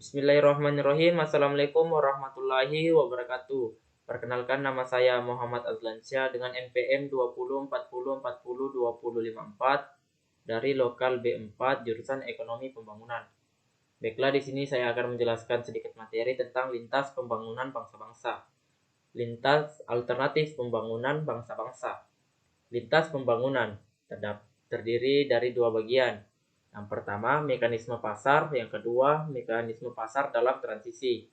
Bismillahirrahmanirrahim. Assalamualaikum warahmatullahi wabarakatuh. Perkenalkan, nama saya Muhammad Azlansyah dengan NPM 204040402054 dari lokal B4 jurusan Ekonomi Pembangunan. Baiklah, di sini saya akan menjelaskan sedikit materi tentang lintas pembangunan bangsa-bangsa. Lintas alternatif pembangunan bangsa-bangsa. Lintas pembangunan terdiri dari dua bagian. Yang pertama, mekanisme pasar. Yang kedua, mekanisme pasar dalam transisi.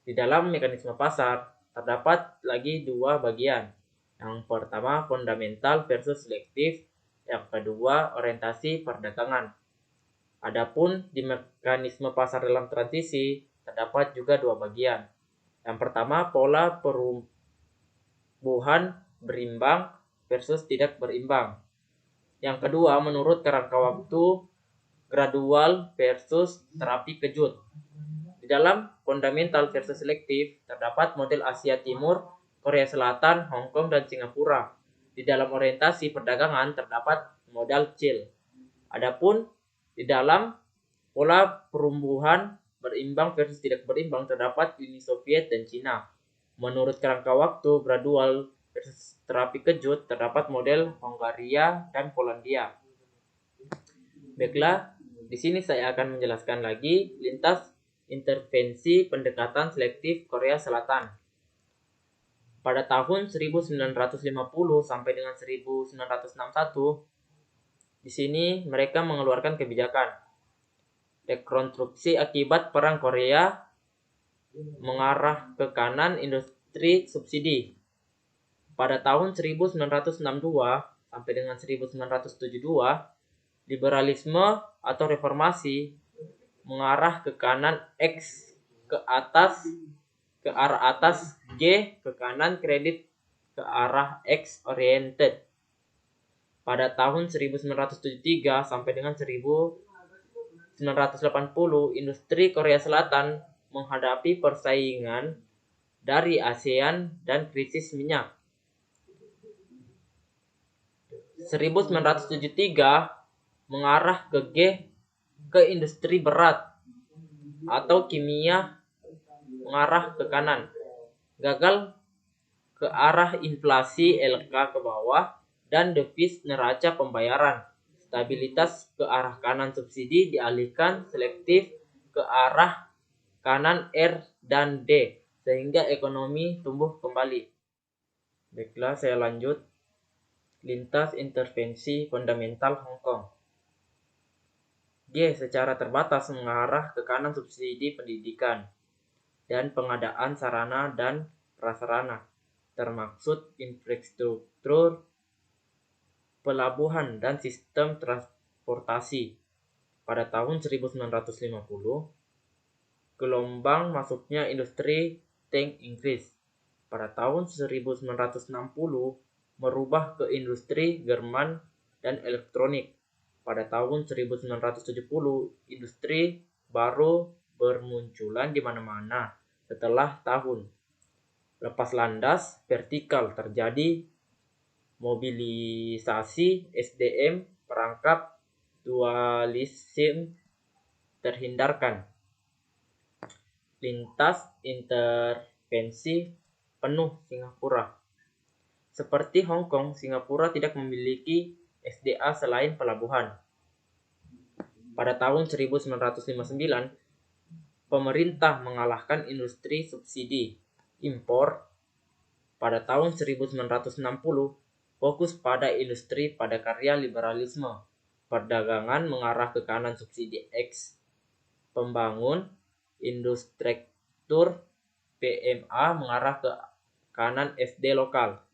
Di dalam mekanisme pasar, terdapat lagi dua bagian. Yang pertama, fundamental versus selektif. Yang kedua, orientasi perdagangan. Adapun di mekanisme pasar dalam transisi, terdapat juga dua bagian. Yang pertama, pola pertumbuhan berimbang versus tidak berimbang. Yang kedua, menurut kerangka waktu gradual versus terapi kejut. Di dalam fundamental versus selektif, terdapat model Asia Timur, Korea Selatan, Hong Kong, dan Singapura. Di dalam orientasi perdagangan, terdapat modal CIL. Adapun di dalam pola pertumbuhan berimbang versus tidak berimbang, terdapat Uni Soviet dan Cina. Menurut kerangka waktu gradual versus terapi kejut, terdapat model Hongaria dan Polandia. Baiklah, di sini saya akan menjelaskan lagi lintas intervensi pendekatan selektif Korea Selatan. Pada tahun 1950 sampai dengan 1961, di sini mereka mengeluarkan kebijakan rekonstruksi akibat Perang Korea mengarah ke kanan industri subsidi. Pada tahun 1962 sampai dengan 1972, liberalisme atau reformasi mengarah ke kanan X ke atas ke arah atas, G ke kanan, kredit ke arah X oriented. Pada tahun 1973 sampai dengan 1980, industri Korea Selatan menghadapi persaingan dari ASEAN dan krisis minyak. 1973 mengarah ke G ke industri berat atau kimia mengarah ke kanan. Gagal ke arah inflasi LK ke bawah dan defisit neraca pembayaran. Stabilitas ke arah kanan, subsidi dialihkan selektif ke arah kanan R dan D sehingga ekonomi tumbuh kembali. Baiklah, saya lanjut. Lintas intervensi fundamental Hong Kong. G secara terbatas mengarah ke kanan subsidi pendidikan dan pengadaan sarana dan prasarana, termaksud infrastruktur, pelabuhan, dan sistem transportasi. Pada tahun 1950, gelombang masuknya industri tank Inggris. Pada tahun 1960, merubah ke industri Jerman dan elektronik. Pada tahun 1970, industri baru bermunculan di mana-mana. Setelah tahun lepas landas vertikal, terjadi mobilisasi SDM, perangkap dualisme terhindarkan. Lintas intervensi penuh Singapura. Seperti Hong Kong, Singapura tidak memiliki SDA selain pelabuhan. Pada tahun 1959, pemerintah mengalahkan industri subsidi impor. Pada tahun 1960, fokus pada industri padat karya liberalisme. Perdagangan mengarah ke kanan subsidi X. Pembangun infrastruktur PMA mengarah ke kanan SD lokal.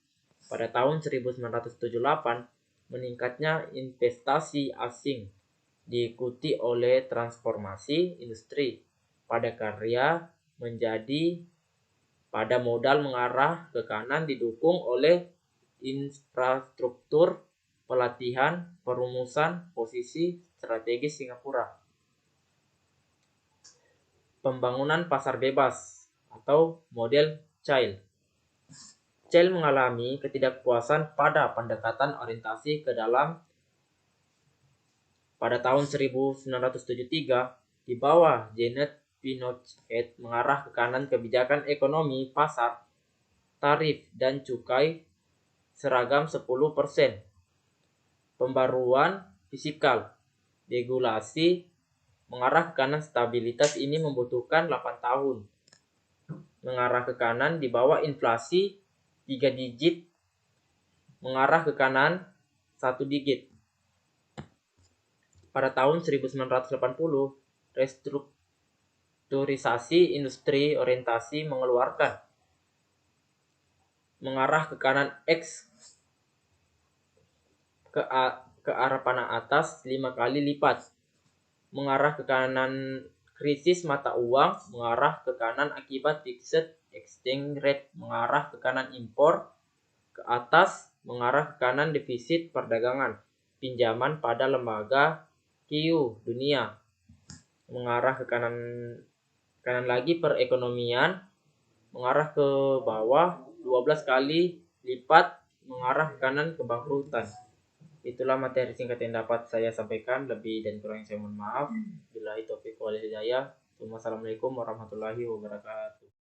Pada tahun 1978, meningkatnya investasi asing diikuti oleh transformasi industri padat karya menjadi pada modal mengarah ke kanan didukung oleh infrastruktur, pelatihan, perumusan posisi strategis Singapura. Pembangunan pasar bebas atau model CHIL. CHIL mengalami ketidakpuasan pada pendekatan orientasi ke dalam. Pada tahun 1973, di bawah Janet Pinochet mengarah ke kanan kebijakan ekonomi pasar, tarif, dan cukai seragam 10%. Pembaruan fiskal, regulasi mengarah ke kanan, stabilitas ini membutuhkan 8 tahun. Mengarah ke kanan di bawah inflasi 3 digit, mengarah ke kanan 1 digit. Pada tahun 1980, restrukturisasi industri orientasi mengeluarkan mengarah ke kanan X ke arah panah atas 5 kali lipat. Mengarah ke kanan krisis mata uang, mengarah ke kanan akibat fixed exchange rate, mengarah ke kanan impor ke atas, mengarah ke kanan defisit perdagangan, pinjaman pada lembaga QE dunia, mengarah ke kanan lagi perekonomian, mengarah ke bawah 12 kali lipat, mengarah ke kanan kebangkrutan. Itulah materi singkat yang dapat saya sampaikan. Lebih dan kurangnya saya mohon maaf. Billahi taufiq wal hidayah. Wassalamualaikum warahmatullahi wabarakatuh.